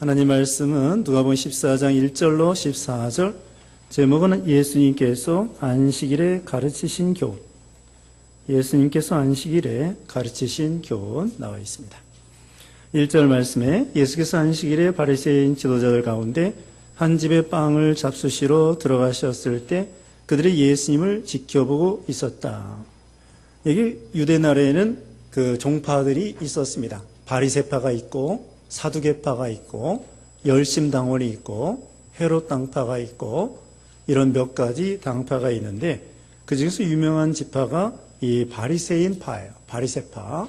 하나님 말씀은 누가복음 14장 1절로 14절, 제목은 예수님께서 안식일에 가르치신 교훈. 예수님께서 안식일에 가르치신 교훈 나와 있습니다. 1절 말씀에 예수께서 안식일에 바리새인 지도자들 가운데 한 집에 빵을 잡수시러 들어가셨을 때 그들이 예수님을 지켜보고 있었다. 여기 유대 나라에는 그 종파들이 있었습니다. 바리새파가 있고 사두개파가 있고 열심당원이 있고 헤롯 당파가 있고 이런 몇 가지 당파가 있는데 그 중에서 유명한 지파가 이 바리새인파예요. 바리새파,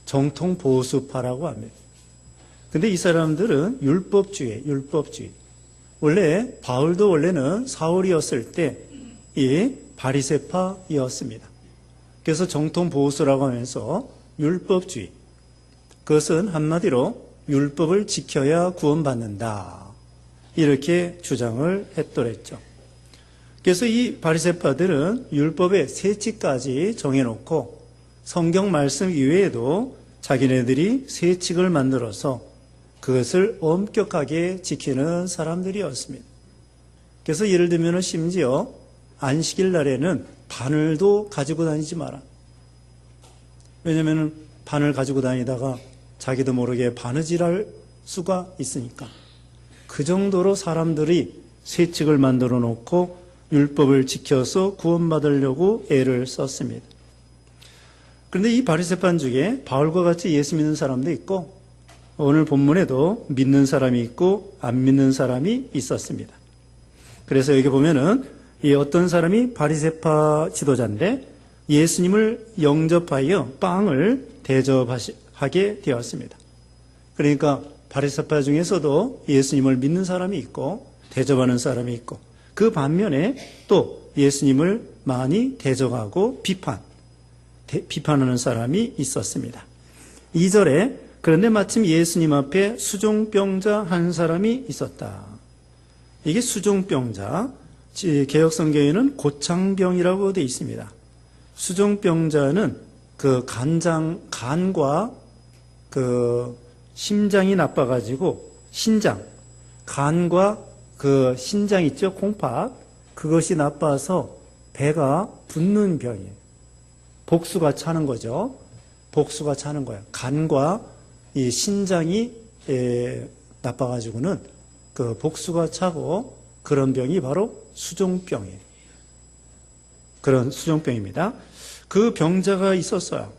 정통 보수파라고 합니다. 근데 이 사람들은 율법주의. 원래 바울도 원래는 사울이었을 때 이 바리새파였습니다. 그래서 정통 보수라고 하면서 율법주의. 그것은 한마디로 율법을 지켜야 구원받는다. 이렇게 주장을 했더랬죠. 그래서 이 바리새파들은 율법의 세칙까지 정해놓고 성경 말씀 이외에도 자기네들이 세칙을 만들어서 그것을 엄격하게 지키는 사람들이었습니다. 그래서 예를 들면 심지어 안식일 날에는 바늘도 가지고 다니지 마라. 왜냐하면 바늘 가지고 다니다가 자기도 모르게 바느질할 수가 있으니까. 그 정도로 사람들이 세칙을 만들어 놓고 율법을 지켜서 구원받으려고 애를 썼습니다. 그런데 이 바리새파 중에 바울과 같이 예수 믿는 사람도 있고 오늘 본문에도 믿는 사람이 있고 안 믿는 사람이 있었습니다. 그래서 여기 보면은 이 어떤 사람이 바리새파 지도자인데 예수님을 영접하여 빵을 대접하게 되었습니다. 그러니까 바리새파 중에서도 예수님을 믿는 사람이 있고 대접하는 사람이 있고 그 반면에 또 예수님을 많이 대적하고 비판하는 사람이 있었습니다. 2절에 그런데 마침 예수님 앞에 수종병자 한 사람이 있었다. 이게 수종병자, 개역성경에는 고창병이라고 되어 있습니다. 수종병자는 그 간과 그 심장이 나빠가지고 간과 그 신장 있죠, 콩팥, 그것이 나빠서 배가 붓는 병이에요. 복수가 차는 거죠. 복수가 차는 거예요. 간과 이 신장이 나빠가지고는 그 복수가 차고 그런 병이 바로 수종병이에요. 그런 수종병입니다. 그 병자가 있었어요.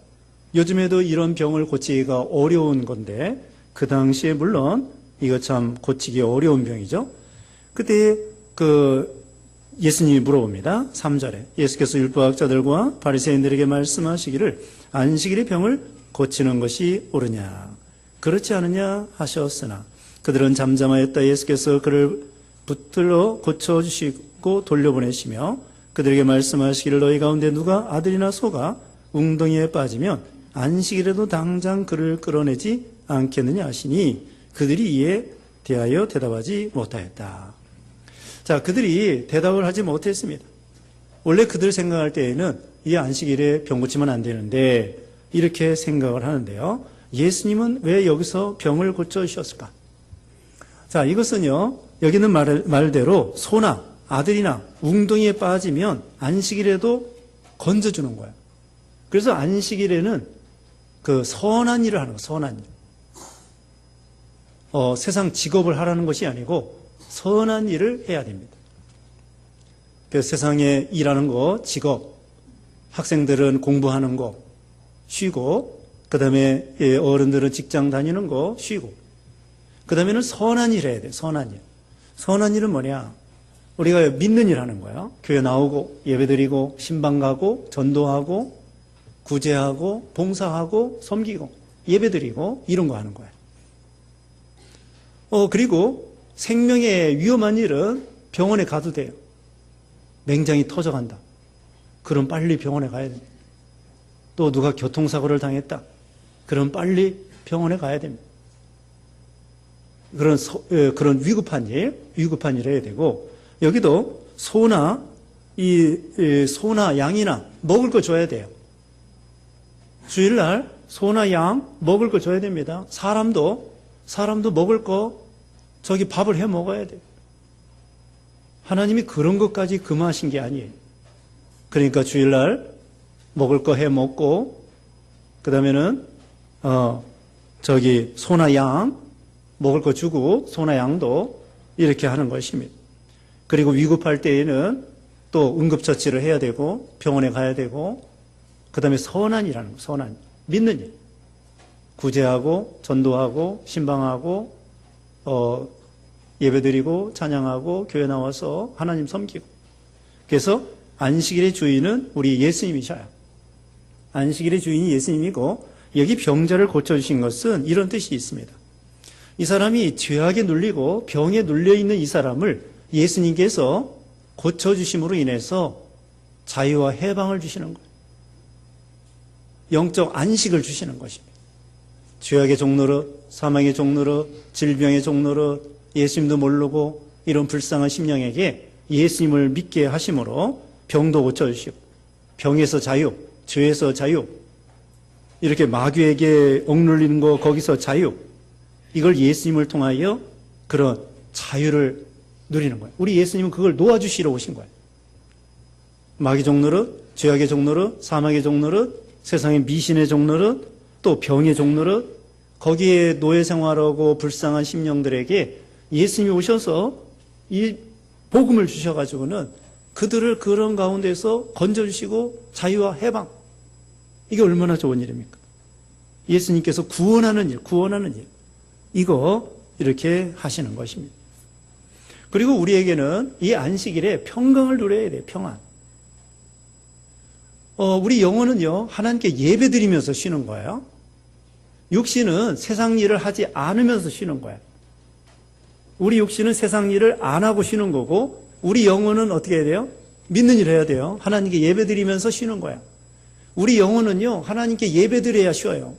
요즘에도 이런 병을 고치기가 어려운 건데 그 당시에 물론 이거 참 고치기 어려운 병이죠. 그때 그 예수님이 물어봅니다. 3절에 예수께서 율법학자들과 바리새인들에게 말씀하시기를 안식일의 병을 고치는 것이 옳으냐 그렇지 않으냐 하셨으나 그들은 잠잠하였다. 예수께서 그를 붙들어 고쳐주시고 돌려보내시며 그들에게 말씀하시기를 너희 가운데 누가 아들이나 소가 웅덩이에 빠지면 안식일에도 당장 그를 끌어내지 않겠느냐 하시니 그들이 이에 대하여 대답하지 못하였다. 자, 그들이 대답을 하지 못했습니다. 원래 그들 생각할 때에는 이 안식일에 병 고치면 안 되는데 이렇게 생각을 하는데요. 예수님은 왜 여기서 병을 고쳐주셨을까? 자, 이것은요, 여기는 말대로 소나 아들이나 웅덩이에 빠지면 안식일에도 건져주는 거예요. 그래서 안식일에는 그 선한 일을 하는 거예요. 선한 일. 세상 직업을 하라는 것이 아니고 선한 일을 해야 됩니다. 그래서 세상에 일하는 거, 직업, 학생들은 공부하는 거 쉬고, 그 다음에 어른들은 직장 다니는 거 쉬고, 그 다음에는 선한 일 해야 돼요. 선한 일. 선한 일은 뭐냐? 우리가 믿는 일 하는 거예요. 교회 나오고 예배드리고 신방 가고 전도하고 구제하고 봉사하고 섬기고 예배드리고 이런 거 하는 거예요. 그리고 생명에 위험한 일은 병원에 가도 돼요. 맹장이 터져간다. 그럼 빨리 병원에 가야 됩니다. 또 누가 교통사고를 당했다. 그럼 빨리 병원에 가야 됩니다. 그런 위급한 일 해야 되고, 여기도 소나 양이나 먹을 거 줘야 돼요. 주일날 소나 양 먹을 거 줘야 됩니다. 사람도 먹을 거 저기 밥을 해 먹어야 돼요. 하나님이 그런 것까지 금하신 게 아니에요. 그러니까 주일날 먹을 거 해 먹고, 그 다음에는, 소나 양, 먹을 거 주고, 소나 양도 이렇게 하는 것입니다. 그리고 위급할 때에는 또 응급처치를 해야 되고, 병원에 가야 되고, 그 다음에 선한이라는 거, 선한. 믿는 일. 구제하고, 전도하고, 신방하고, 예배드리고, 찬양하고, 교회 나와서 하나님 섬기고. 그래서 안식일의 주인은 우리 예수님이셔요. 안식일의 주인이 예수님이고, 여기 병자를 고쳐주신 것은 이런 뜻이 있습니다. 이 사람이 죄악에 눌리고 병에 눌려있는 이 사람을 예수님께서 고쳐주심으로 인해서 자유와 해방을 주시는 거예요. 영적 안식을 주시는 것입니다. 죄악의 종노릇, 사망의 종노릇, 질병의 종노릇, 예수님도 모르고 이런 불쌍한 심령에게 예수님을 믿게 하심으로 병도 고쳐주시고, 병에서 자유, 죄에서 자유, 이렇게 마귀에게 억눌리는 거 거기서 자유, 이걸 예수님을 통하여 그런 자유를 누리는 거예요. 우리 예수님은 그걸 놓아주시러 오신 거예요. 마귀 종노릇, 죄악의 종노릇, 사망의 종노릇, 세상의 미신의 종노릇, 또 병의 종노릇, 거기에 노예 생활하고 불쌍한 심령들에게 예수님이 오셔서 이 복음을 주셔가지고는 그들을 그런 가운데서 건져주시고 자유와 해방, 이게 얼마나 좋은 일입니까? 예수님께서 구원하는 일, 이거 이렇게 하시는 것입니다. 그리고 우리에게는 이 안식일에 평강을 누려야 돼요. 평안. 우리 영혼은요, 하나님께 예배드리면서 쉬는 거예요. 육신은 세상 일을 하지 않으면서 쉬는 거예요. 우리 육신은 세상 일을 안 하고 쉬는 거고, 우리 영혼은 어떻게 해야 돼요? 믿는 일을 해야 돼요. 하나님께 예배드리면서 쉬는 거예요. 우리 영혼은요, 하나님께 예배드려야 쉬어요.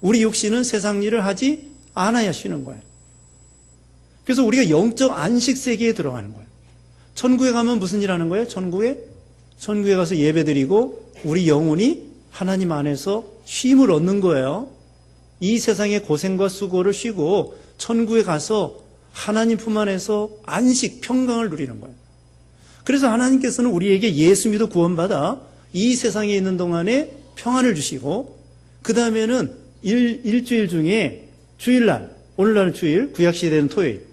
우리 육신은 세상 일을 하지 않아야 쉬는 거예요. 그래서 우리가 영적 안식 세계에 들어가는 거예요. 천국에 가면 무슨 일 하는 거예요? 천국에 가서 예배드리고 우리 영혼이 하나님 안에서 쉼을 얻는 거예요. 이 세상의 고생과 수고를 쉬고 천국에 가서 하나님 품 안에서 안식, 평강을 누리는 거예요. 그래서 하나님께서는 우리에게 예수 믿어 구원받아 이 세상에 있는 동안에 평안을 주시고, 그 다음에는 일주일 중에 주일날, 오늘날은 주일, 구약시대는 토요일,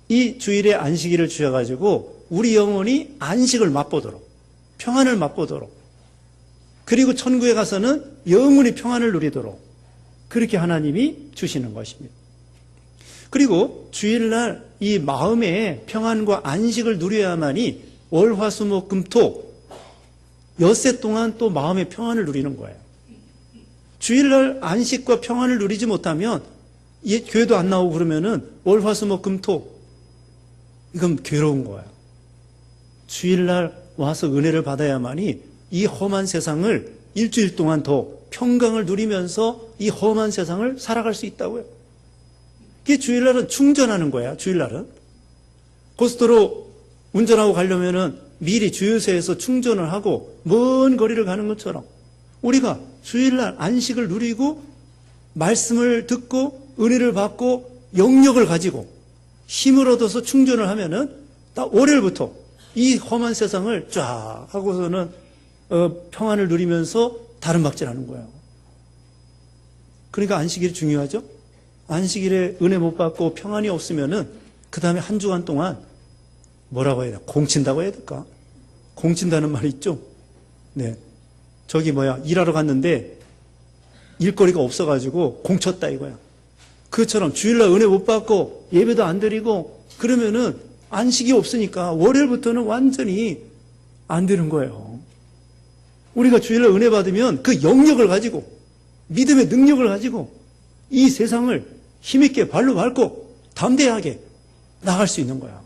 이 주일에 안식일을 주셔가지고 우리 영혼이 안식을 맛보도록, 평안을 맛보도록, 그리고 천국에 가서는 영원히 평안을 누리도록 그렇게 하나님이 주시는 것입니다. 그리고 주일날 이 마음의 평안과 안식을 누려야만이 월화수목금토 엿새 동안 또 마음의 평안을 누리는 거예요. 주일날 안식과 평안을 누리지 못하면 교회도 안 나오고 그러면은 월화수목금토, 이건 괴로운 거예요. 주일날 와서 은혜를 받아야만이 이 험한 세상을 일주일 동안 더 평강을 누리면서 이 험한 세상을 살아갈 수 있다고요. 그게 주일날은 충전하는 거야. 주일날은 고속도로 운전하고 가려면은 미리 주유소에서 충전을 하고 먼 거리를 가는 것처럼 우리가 주일날 안식을 누리고 말씀을 듣고 은혜를 받고 영력을 가지고 힘을 얻어서 충전을 하면은 딱 월요일부터 이 험한 세상을 쫙 하고서는 평안을 누리면서 다른 박질하는 거예요. 그러니까 안식일이 중요하죠. 안식일에 은혜 못 받고 평안이 없으면은 그 다음에 한 주간 동안 뭐라고 해야 돼? 공친다고 해야 될까? 공친다는 말이 있죠. 네, 일하러 갔는데 일거리가 없어가지고 공쳤다 이거야. 그것처럼 주일날 은혜 못 받고 예배도 안 드리고 그러면은 안식이 없으니까 월요일부터는 완전히 안 되는 거예요. 우리가 주일날 은혜 받으면 그 영역을 가지고 믿음의 능력을 가지고 이 세상을 힘있게 발로 밟고 담대하게 나갈 수 있는 거야.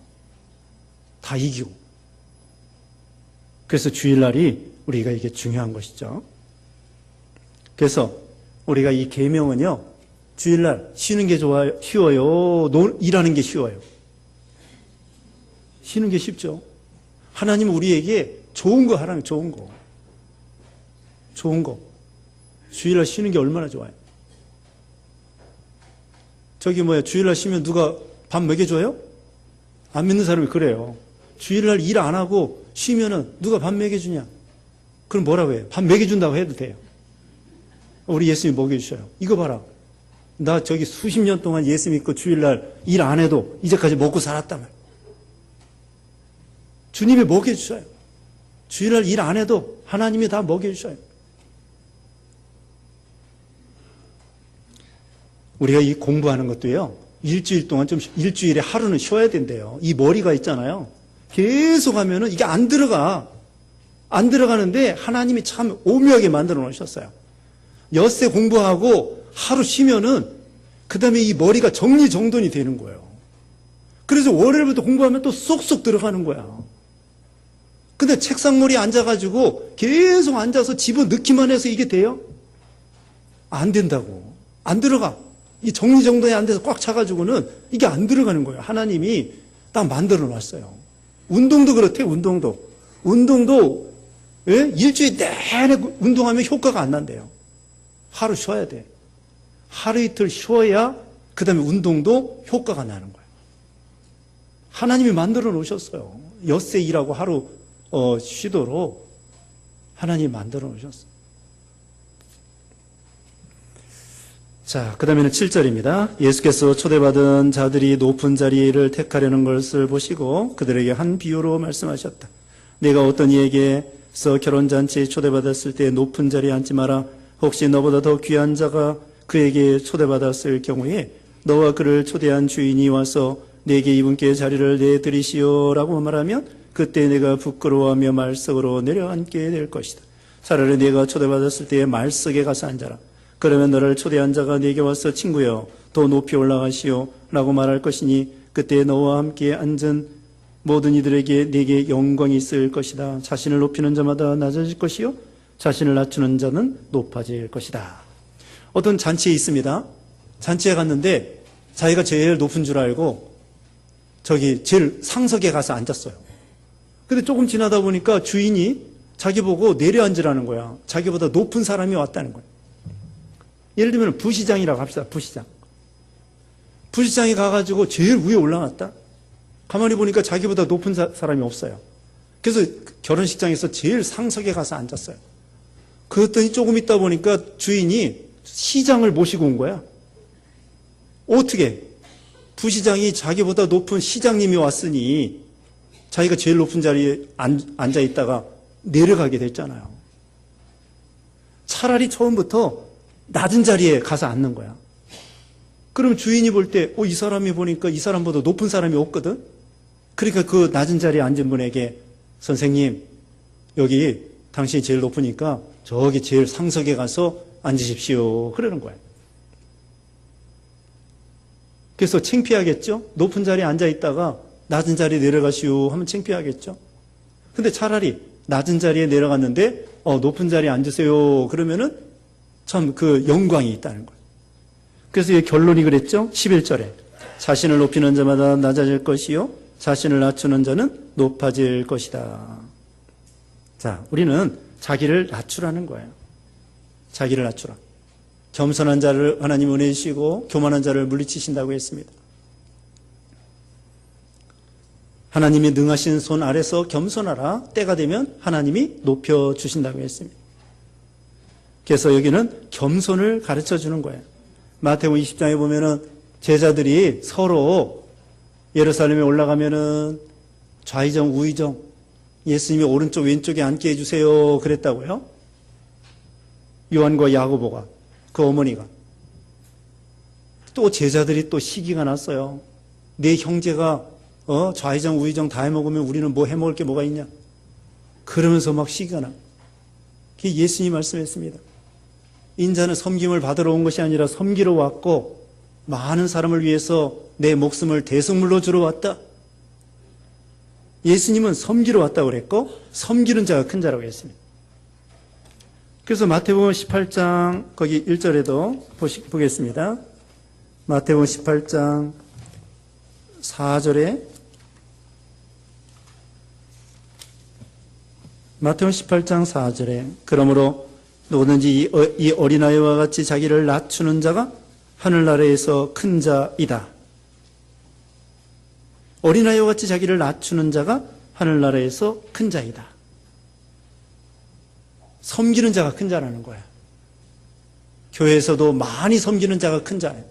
다 이기고. 그래서 주일날이 우리가 이게 중요한 것이죠. 그래서 우리가 이 계명은요, 주일날 쉬는 게 쉬워요? 일하는 게 쉬워요? 쉬는 게 쉽죠. 하나님은 우리에게 좋은 거 하라는, 좋은 거. 주일날 쉬는 게 얼마나 좋아요. 주일날 쉬면 누가 밥 먹여줘요? 안 믿는 사람이 그래요. 주일날 일 안 하고 쉬면은 누가 밥 먹여주냐? 그럼 뭐라고 해요? 밥 먹여준다고 해도 돼요. 우리 예수님 먹여주셔요. 이거 봐라. 나 수십 년 동안 예수 믿고 주일날 일 안 해도 이제까지 먹고 살았단 말이에요. 주님이 먹여주셔요. 주일날 일 안 해도 하나님이 다 먹여주셔요. 우리가 이 공부하는 것도요, 일주일 동안 일주일에 하루는 쉬어야 된대요. 이 머리가 있잖아요. 계속 하면은 이게 안 들어가. 안 들어가는데 하나님이 참 오묘하게 만들어 놓으셨어요. 엿새 공부하고 하루 쉬면은 그 다음에 이 머리가 정리정돈이 되는 거예요. 그래서 월요일부터 공부하면 또 쏙쏙 들어가는 거야. 근데 책상머리에 앉아가지고 계속 앉아서 집어넣기만 해서 이게 돼요? 안 된다고. 안 들어가. 이 정리정돈이 안 돼서 꽉 차가지고는 이게 안 들어가는 거예요. 하나님이 딱 만들어 놨어요. 운동도 그렇대요. 운동도 예? 일주일 내내 운동하면 효과가 안 난대요. 하루 쉬어야 돼. 하루 이틀 쉬어야 그 다음에 운동도 효과가 나는 거예요. 하나님이 만들어 놓으셨어요. 엿새 일하고 하루 쉬도록 하나님이 만들어 놓으셨어요. 자, 그 다음에는 7절입니다. 예수께서 초대받은 자들이 높은 자리를 택하려는 것을 보시고 그들에게 한 비유로 말씀하셨다. 내가 어떤 이에게서 결혼잔치에 초대받았을 때 높은 자리에 앉지 마라. 혹시 너보다 더 귀한 자가 그에게 초대받았을 경우에 너와 그를 초대한 주인이 와서 내게 이분께 자리를 내드리시오 라고 말하면 그때 내가 부끄러워하며 말석으로 내려앉게 될 것이다. 차라리 내가 초대받았을 때에 말석에 가서 앉아라. 그러면 너를 초대한 자가 네게 와서 친구여 더 높이 올라가시오 라고 말할 것이니 그때 너와 함께 앉은 모든 이들에게 네게 영광이 있을 것이다. 자신을 높이는 자마다 낮아질 것이요 자신을 낮추는 자는 높아질 것이다. 어떤 잔치에 있습니다. 잔치에 갔는데 자기가 제일 높은 줄 알고 제일 상석에 가서 앉았어요. 근데 조금 지나다 보니까 주인이 자기 보고 내려앉으라는 거야. 자기보다 높은 사람이 왔다는 거야. 예를 들면 부시장이라고 합시다. 부시장이 가가지고 제일 위에 올라갔다. 가만히 보니까 자기보다 높은 사람이 없어요. 그래서 결혼식장에서 제일 상석에 가서 앉았어요. 그랬더니 조금 있다 보니까 주인이 시장을 모시고 온 거야. 어떻게? 부시장이 자기보다 높은 시장님이 왔으니 자기가 제일 높은 자리에 앉아 있다가 내려가게 됐잖아요. 차라리 처음부터 낮은 자리에 가서 앉는 거야. 그럼 주인이 볼 때, 이 사람이 보니까 이 사람보다 높은 사람이 없거든? 그러니까 그 낮은 자리에 앉은 분에게 선생님, 여기 당신이 제일 높으니까 저기 제일 상석에 가서 앉으십시오. 그러는 거예요. 그래서 창피하겠죠? 높은 자리에 앉아 있다가 낮은 자리에 내려가시오 하면 창피하겠죠? 근데 차라리 낮은 자리에 내려갔는데 높은 자리에 앉으세요. 그러면은 참 그 영광이 있다는 거예요. 그래서 이 결론이 그랬죠? 11절에 자신을 높이는 자마다 낮아질 것이요 자신을 낮추는 자는 높아질 것이다. 자, 우리는 자기를 낮추라는 거예요. 자기를 낮추라. 겸손한 자를 하나님 은혜 주시고 교만한 자를 물리치신다고 했습니다. 하나님이 능하신 손 아래서 겸손하라. 때가 되면 하나님이 높여주신다고 했습니다. 그래서 여기는 겸손을 가르쳐 주는 거예요. 마태복음 20장에 보면은 제자들이 서로 예루살렘에 올라가면은 좌의정 우의정 예수님이 오른쪽 왼쪽에 앉게 해주세요 그랬다고요. 요한과 야고보가 그 어머니가 또 제자들이 또 시기가 났어요. 내 형제가 좌의정 우의정 다 해먹으면 우리는 뭐 해먹을 게 뭐가 있냐 그러면서 막 시기가 나. 그게 예수님이 말씀했습니다. 인자는 섬김을 받으러 온 것이 아니라 섬기러 왔고 많은 사람을 위해서 내 목숨을 대속물로 주러 왔다. 예수님은 섬기러 왔다고 그랬고 섬기는 자가 큰 자라고 했습니다. 그래서 마태복음 18장 거기 1절에도 보겠습니다. 마태복음 18장 4절에 마태복음 18장 4절에 그러므로 누구든지 이 어린아이와 같이 자기를 낮추는 자가 하늘나라에서 큰 자이다. 어린아이와 같이 자기를 낮추는 자가 하늘나라에서 큰 자이다. 섬기는 자가 큰 자라는 거야. 교회에서도 많이 섬기는 자가 큰 자예요.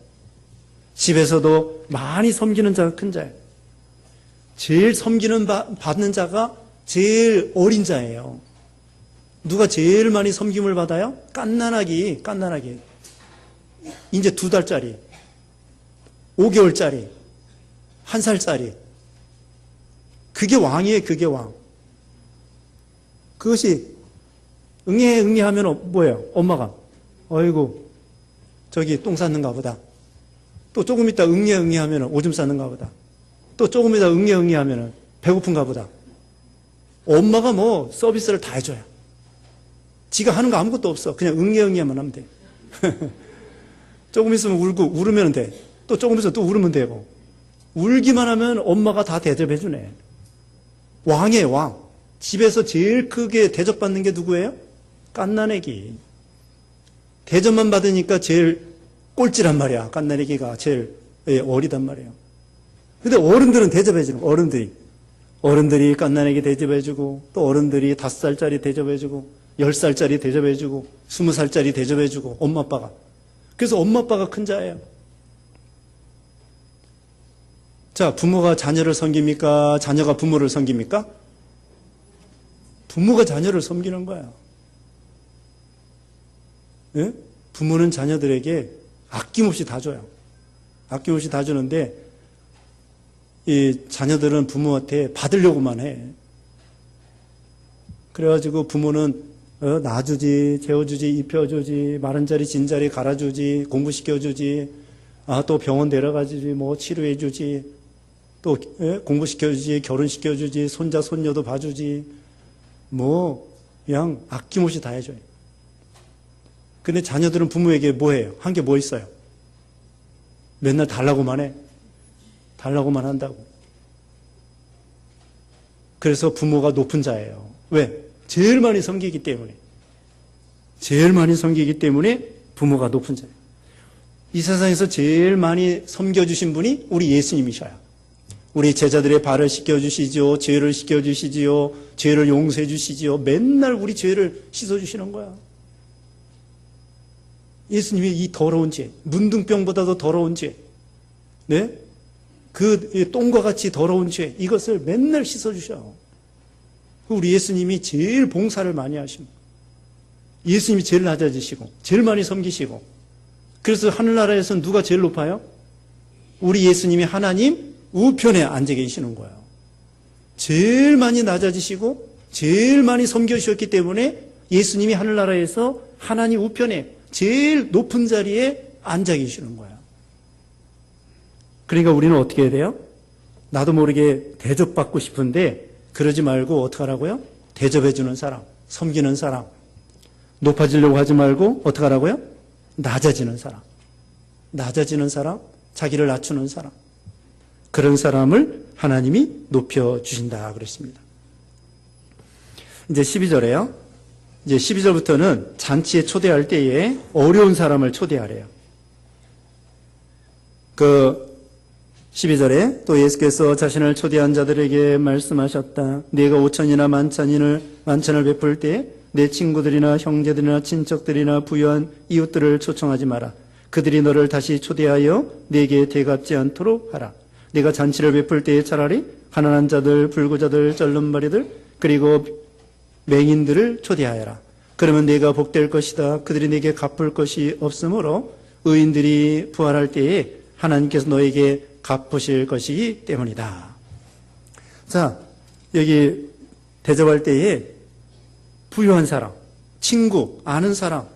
집에서도 많이 섬기는 자가 큰 자예요. 제일 섬기는 받는 자가 제일 어린 자예요. 누가 제일 많이 섬김을 받아요? 갓난아기. 이제 2달짜리, 5개월짜리, 1살짜리. 그게 왕이에요, 그게 왕. 그것이 응애 하면 뭐예요? 엄마가 어이구 저기 똥 쌌는가 보다. 또 조금 있다 응애 하면 오줌 쌌는가 보다. 또 조금 있다 응애 하면 배고픈가 보다. 엄마가 뭐 서비스를 다 해줘요. 지가 하는 거 아무것도 없어. 그냥 응애만 하면 돼. 조금 있으면 울으면 돼. 또 조금 있으면 또 울으면 되고. 울기만 하면 엄마가 다 대접해주네. 왕이에요, 왕. 집에서 제일 크게 대접받는 게 누구예요? 갓난아기. 대접만 받으니까 제일 꼴찌란 말이야. 갓난아기가 제일 어리단 말이에요. 근데 어른들은 대접해주는 거예요, 어른들이 갓난아기 대접해주고, 또 어른들이 5살짜리 대접해주고, 10살짜리 대접해주고, 20살짜리 대접해주고, 엄마 아빠가. 그래서 엄마 아빠가 큰 자예요. 자, 부모가 자녀를 섬깁니까? 자녀가 부모를 섬깁니까? 부모가 자녀를 섬기는 거야. 예? 부모는 자녀들에게 아낌없이 다 줘요. 아낌없이 다 주는데 이 자녀들은 부모한테 받으려고만 해. 그래가지고 부모는 놔주지, 재워주지, 입혀주지, 마른 자리, 진 자리 갈아주지, 공부시켜주지, 또 병원 데려가주지, 뭐 치료해주지, 또 공부시켜주지, 결혼시켜주지, 손자, 손녀도 봐주지, 뭐 그냥 아낌없이 다 해줘요. 근데 자녀들은 부모에게 뭐 해요? 한 게 뭐 있어요? 맨날 달라고만 해. 달라고만 한다고. 그래서 부모가 높은 자예요. 왜? 제일 많이 섬기기 때문에. 제일 많이 섬기기 때문에 부모가 높은 자예요. 이 세상에서 제일 많이 섬겨주신 분이 우리 예수님이셔요. 우리 제자들의 발을 씻겨주시지요. 죄를 씻겨주시지요. 죄를 용서해 주시지요. 맨날 우리 죄를 씻어주시는 거야. 예수님이 이 더러운 죄, 문둥병보다도 더러운 죄, 네? 그 똥과 같이 더러운 죄, 이것을 맨날 씻어주셔. 우리 예수님이 제일 봉사를 많이 하시고, 예수님이 제일 낮아지시고, 제일 많이 섬기시고, 그래서 하늘나라에서는 누가 제일 높아요? 우리 예수님이 하나님 우편에 앉아 계시는 거예요. 제일 많이 낮아지시고, 제일 많이 섬겨주셨기 때문에 예수님이 하늘나라에서 하나님 우편에 제일 높은 자리에 앉아 계시는 거야. 그러니까 우리는 어떻게 해야 돼요? 나도 모르게 대접받고 싶은데 그러지 말고 어떻게 하라고요? 대접해주는 사람, 섬기는 사람. 높아지려고 하지 말고 어떻게 하라고요? 낮아지는 사람. 낮아지는 사람, 자기를 낮추는 사람. 그런 사람을 하나님이 높여주신다 그랬습니다. 이제 12절에요. 이제 12절부터는 잔치에 초대할 때에 어려운 사람을 초대하래요. 12절에 또 예수께서 자신을 초대한 자들에게 말씀하셨다. 네가 5천이나 만찬을 베풀 때 내 친구들이나 형제들이나 친척들이나 부유한 이웃들을 초청하지 마라. 그들이 너를 다시 초대하여 네게 대갚지 않도록 하라. 네가 잔치를 베풀 때에 차라리 가난한 자들, 불구자들, 절름발이들 그리고 맹인들을 초대하여라. 그러면 네가 복될 것이다. 그들이 네게 갚을 것이 없으므로 의인들이 부활할 때에 하나님께서 너에게 갚으실 것이기 때문이다. 자, 여기 대접할 때에 부유한 사람, 친구, 아는 사람,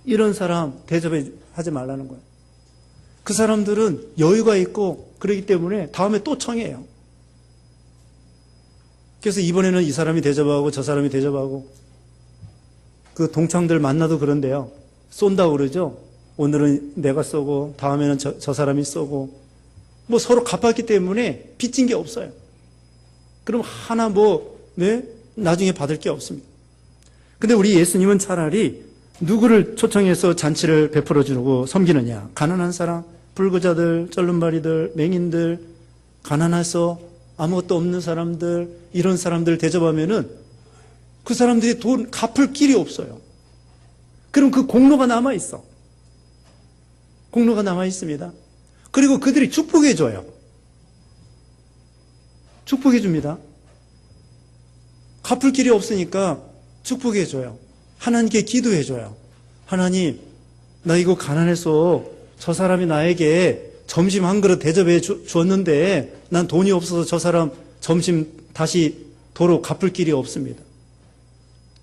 이런 사람 대접하지 말라는 거예요. 그 사람들은 여유가 있고 그러기 때문에 다음에 또 청해요. 그래서 이번에는 이 사람이 대접하고 저 사람이 대접하고 그 동창들 만나도 그런데요. 쏜다고 그러죠. 오늘은 내가 쏘고 다음에는 저 사람이 쏘고 뭐 서로 갚았기 때문에 빚진 게 없어요. 그럼 하나 나중에 받을 게 없습니다. 근데 우리 예수님은 차라리 누구를 초청해서 잔치를 베풀어 주고 섬기느냐? 가난한 사람, 불구자들, 쩔름발이들, 맹인들, 가난해서 아무것도 없는 사람들, 이런 사람들 대접하면은 그 사람들이 돈 갚을 길이 없어요. 그럼 그 공로가 남아있어. 공로가 남아있습니다. 그리고 그들이 축복해줘요. 축복해줍니다. 갚을 길이 없으니까 축복해줘요. 하나님께 기도해줘요. 하나님, 나 이거 가난해서 저 사람이 나에게 점심 한 그릇 대접해 주었는데 난 돈이 없어서 저 사람 점심 다시 도로 갚을 길이 없습니다.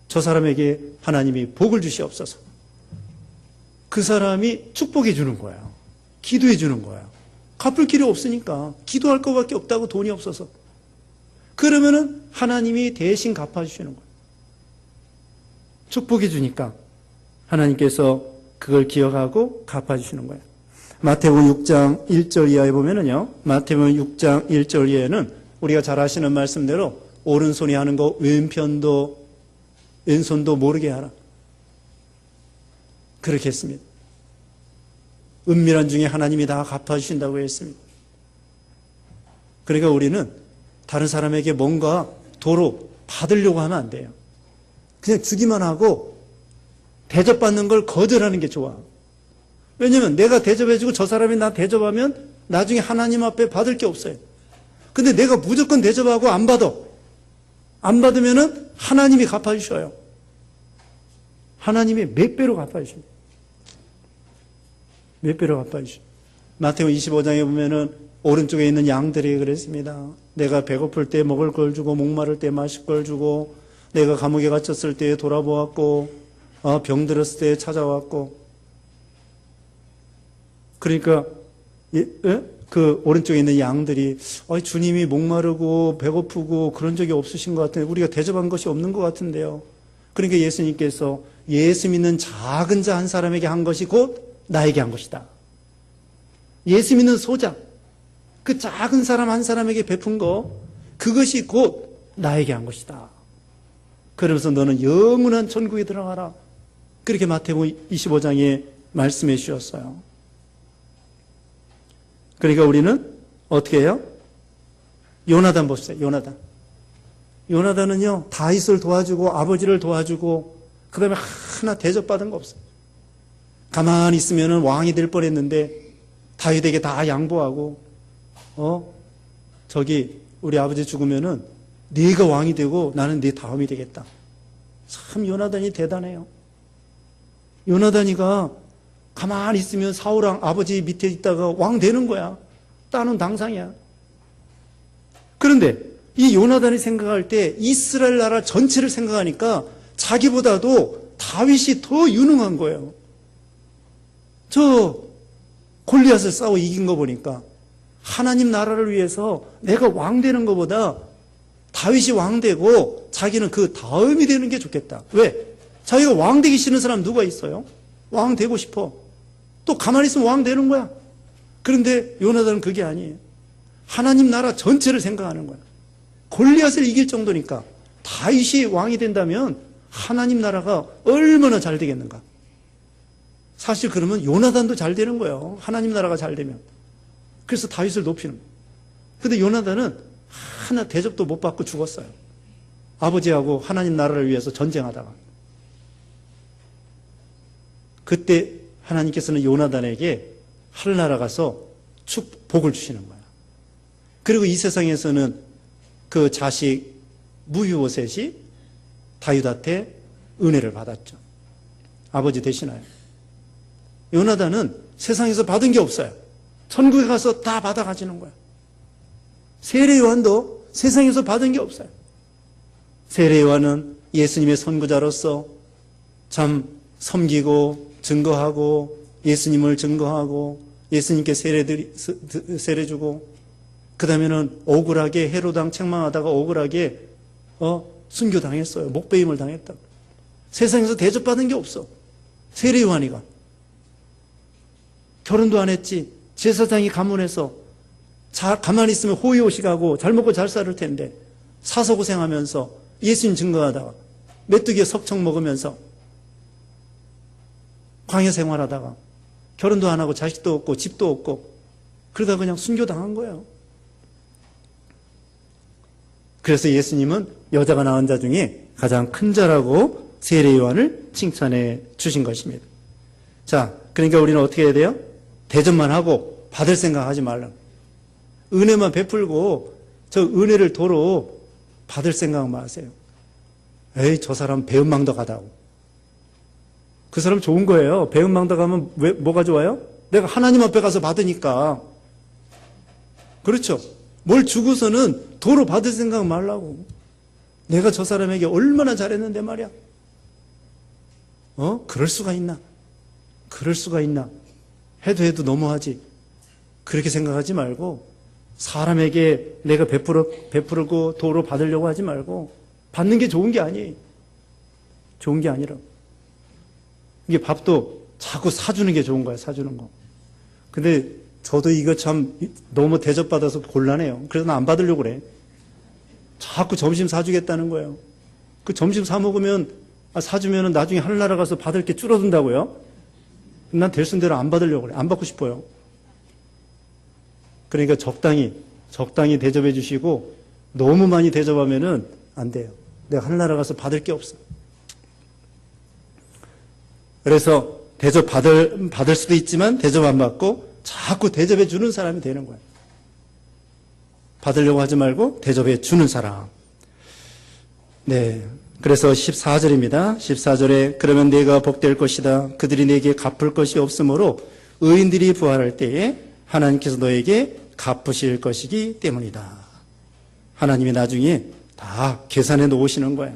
저 사람에게 하나님이 복을 주시옵소서. 그 사람이 축복해 주는 거예요. 기도해 주는 거예요. 갚을 길이 없으니까 기도할 것밖에 없다고 돈이 없어서. 그러면은 하나님이 대신 갚아주시는 거예요. 축복해 주니까 하나님께서 그걸 기억하고 갚아주시는 거예요. 마태복음 6장 1절 이하에 보면은요, 마태복음 6장 1절 이하에는 우리가 잘 아시는 말씀대로 오른손이 하는 거 왼손도 모르게 하라. 그렇게 했습니다. 은밀한 중에 하나님이 다 갚아주신다고 했습니다. 그러니까 우리는 다른 사람에게 뭔가 도로 받으려고 하면 안 돼요. 그냥 주기만 하고 대접받는 걸 거절하는 게 좋아. 왜냐면 내가 대접해주고 저 사람이 나 대접하면 나중에 하나님 앞에 받을 게 없어요. 근데 내가 무조건 대접하고 안 받아. 안 받으면은 하나님이 갚아주셔요. 하나님이 몇 배로 갚아주십니다. 몇 배로 갚아주십니다. 마태복음 25장에 보면은 오른쪽에 있는 양들이 그랬습니다. 내가 배고플 때 먹을 걸 주고 목마를 때 마실 걸 주고 내가 감옥에 갇혔을 때 돌아보았고 병들었을 때 찾아왔고. 그러니까 그 오른쪽에 있는 양들이 주님이 목마르고 배고프고 그런 적이 없으신 것 같은데 우리가 대접한 것이 없는 것 같은데요. 그러니까 예수님께서 예수 믿는 작은 자 한 사람에게 한 것이 곧 나에게 한 것이다. 예수 믿는 소자, 그 작은 사람 한 사람에게 베푼 거, 그것이 곧 나에게 한 것이다. 그러면서 너는 영원한 천국에 들어가라. 그렇게 마태복음 25장에 말씀해 주셨어요. 그러니까 우리는 어떻게 해요? 요나단 봅시다. 요나단은요, 다윗을 도와주고 아버지를 도와주고 그 다음에 하나 대접받은 거 없어요. 가만히 있으면 왕이 될 뻔했는데 다윗에게 다 양보하고 저기 우리 아버지 죽으면은 네가 왕이 되고 나는 네 다음이 되겠다. 참 요나단이 대단해요. 요나단이가 가만히 있으면 사울왕 아버지 밑에 있다가 왕 되는 거야. 따는 당상이야. 그런데 이 요나단이 생각할 때 이스라엘 나라 전체를 생각하니까 자기보다도 다윗이 더 유능한 거예요. 저 골리앗을 싸워 이긴 거 보니까 하나님 나라를 위해서 내가 왕 되는 것보다 다윗이 왕 되고 자기는 그 다음이 되는 게 좋겠다. 왜? 자기가 왕 되기 싫은 사람 누가 있어요? 왕 되고 싶어. 또 가만히 있으면 왕 되는 거야. 그런데 요나단은 그게 아니에요. 하나님 나라 전체를 생각하는 거야. 골리앗을 이길 정도니까 다윗이 왕이 된다면 하나님 나라가 얼마나 잘 되겠는가. 사실 그러면 요나단도 잘 되는 거예요. 하나님 나라가 잘 되면. 그래서 다윗을 높이는 거예요. 근데 요나단은 하나 대접도 못 받고 죽었어요. 아버지하고 하나님 나라를 위해서 전쟁하다가. 그때 하나님께서는 요나단에게 하늘나라 가서 축복을 주시는 거예요. 그리고 이 세상에서는 그 자식 무비보셋이 다윗한테 은혜를 받았죠. 아버지 대신하여. 요나단은 세상에서 받은 게 없어요. 천국에 가서 다 받아가지는 거예요. 세례 요한도 세상에서 받은 게 없어요. 세례 요한은 예수님의 선구자로서 참 섬기고 증거하고 예수님을 증거하고 예수님께 세례 주고 그 다음에는 억울하게 헤로당 책망하다가 억울하게 순교당했어요. 목배임을 당했다. 세상에서 대접받은 게 없어. 세례 요한이가 결혼도 안 했지. 제사장이 가문해서 가만히 있으면 호의호식 가고 잘 먹고 잘 살을 텐데 사서 고생하면서 예수님 증거하다가 메뚜기에 석청 먹으면서 광야 생활하다가 결혼도 안 하고 자식도 없고 집도 없고 그러다 그냥 순교당한 거예요. 그래서 예수님은 여자가 낳은 자 중에 가장 큰 자라고 세례 요한을 칭찬해 주신 것입니다. 자, 그러니까 우리는 어떻게 해야 돼요? 대접만 하고 받을 생각하지 말라. 은혜만 베풀고 저 은혜를 도로 받을 생각만 하세요. 에이, 저 사람 배은망덕하다고. 그 사람 좋은 거예요. 배은망덕하면 뭐가 좋아요? 내가 하나님 앞에 가서 받으니까. 그렇죠. 뭘 주고서는 도로 받을 생각 말라고. 내가 저 사람에게 얼마나 잘했는데 말이야. 그럴 수가 있나? 그럴 수가 있나? 해도 너무하지. 그렇게 생각하지 말고 사람에게 내가 베풀고 도로 받으려고 하지 말고 받는 게 좋은 게 아니에요. 좋은 게 아니라. 이게 밥도 자꾸 사주는 게 좋은 거야, 사주는 거. 근데 저도 이거 참 너무 대접받아서 곤란해요. 그래서 나 안 받으려고 그래. 자꾸 점심 사주겠다는 거예요. 그 점심 사 먹으면, 사주면 나중에 하늘나라 가서 받을 게 줄어든다고요? 난 될 순대로 안 받으려고 그래. 안 받고 싶어요. 그러니까 적당히 대접해 주시고 너무 많이 대접하면은 안 돼요. 내가 하늘나라 가서 받을 게 없어. 그래서 대접 받을 수도 있지만 대접 안 받고 자꾸 대접해 주는 사람이 되는 거예요. 받으려고 하지 말고 대접해 주는 사람. 네. 그래서 14절입니다. 14절에 그러면 내가 복될 것이다. 그들이 내게 갚을 것이 없으므로 의인들이 부활할 때에 하나님께서 너에게 갚으실 것이기 때문이다. 하나님이 나중에 다 계산해 놓으시는 거예요.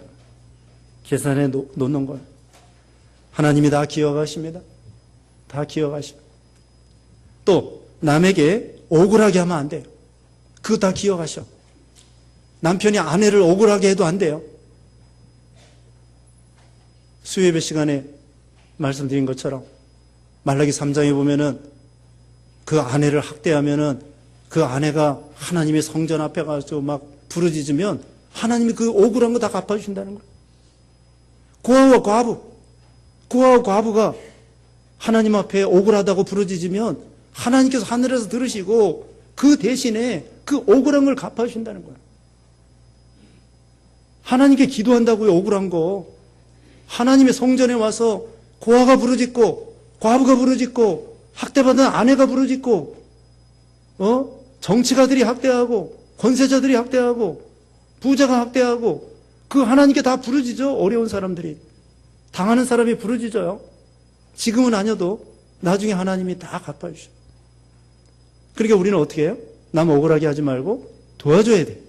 계산해 놓는 거예요. 하나님이 다 기억하십니다. 다 기억하십니다. 또 남에게 억울하게 하면 안 돼요. 그거 다 기억하셔. 남편이 아내를 억울하게 해도 안 돼요. 수요예배 시간에 말씀드린 것처럼 말라기 3장에 보면은 그 아내를 학대하면은 그 아내가 하나님의 성전 앞에 가서 막 부르짖으면 하나님이 그 억울한 거 다 갚아주신다는 거예요. 고아와 과부가 하나님 앞에 억울하다고 부르짖으면 하나님께서 하늘에서 들으시고 그 대신에 그 억울한 걸 갚아주신다는 거예요. 하나님께 기도한다고요, 억울한 거. 하나님의 성전에 와서 고아가 부르짖고 과부가 부르짖고 학대받은 아내가 부르짖고 정치가들이 학대하고 권세자들이 학대하고 부자가 학대하고 그 하나님께 다 부르짖어. 어려운 사람들이 당하는 사람이 부르짖어요. 지금은 아니어도 나중에 하나님이 다 갚아주셔. 그러니까 우리는 어떻게 해요? 남 억울하게 하지 말고 도와줘야 돼.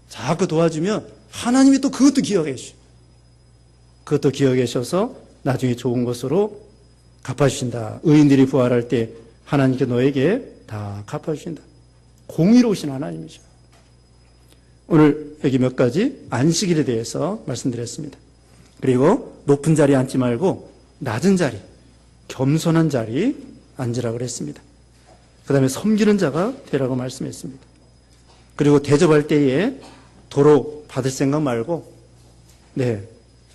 자꾸 도와주면 하나님이 또 그것도 기억해 주셔. 그것도 기억해 주셔서 나중에 좋은 것으로 갚아주신다. 의인들이 부활할 때 하나님께 너에게 다 갚아주신다. 공의로우신 하나님이죠. 오늘 여기 몇 가지 안식일에 대해서 말씀드렸습니다. 그리고 높은 자리에 앉지 말고 낮은 자리, 겸손한 자리 앉으라고 그랬습니다. 그 다음에 섬기는 자가 되라고 말씀했습니다. 그리고 대접할 때에 도로 받을 생각 말고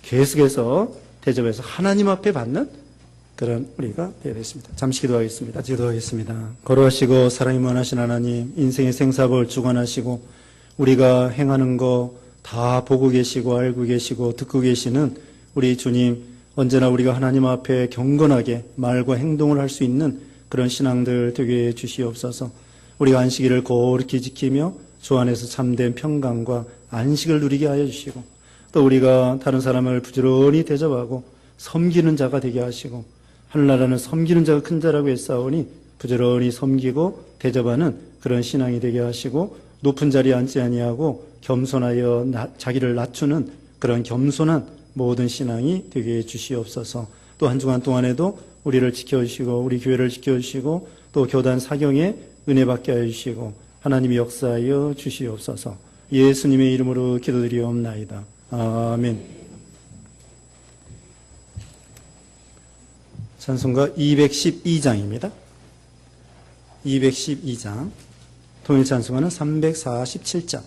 계속해서 대접해서 하나님 앞에 받는 그런 우리가 되어야 되겠습니다. 잠시 기도하겠습니다. 기도하겠습니다. 거룩하시고 사랑이 원하신 하나님, 인생의 생사를 주관하시고 우리가 행하는 거 다 보고 계시고 알고 계시고 듣고 계시는 우리 주님, 언제나 우리가 하나님 앞에 경건하게 말과 행동을 할 수 있는 그런 신앙들 되게 해 주시옵소서. 우리가 안식일을 거룩히 지키며 주 안에서 참된 평강과 안식을 누리게 하여 주시고 또 우리가 다른 사람을 부지런히 대접하고 섬기는 자가 되게 하시고 하늘나라는 섬기는 자가 큰 자라고 했사오니 부지런히 섬기고 대접하는 그런 신앙이 되게 하시고 높은 자리에 앉지 아니하고 겸손하여 자기를 낮추는 그런 겸손한 모든 신앙이 되게 해 주시옵소서. 또 한 주간 동안에도 우리를 지켜주시고 우리 교회를 지켜주시고 또 교단 사경에 은혜 받게 하여 주시고 하나님이 역사하여 주시옵소서. 예수님의 이름으로 기도드리옵나이다. 아멘. 찬송가 212장입니다. 212장. 통일 찬송가는 347장.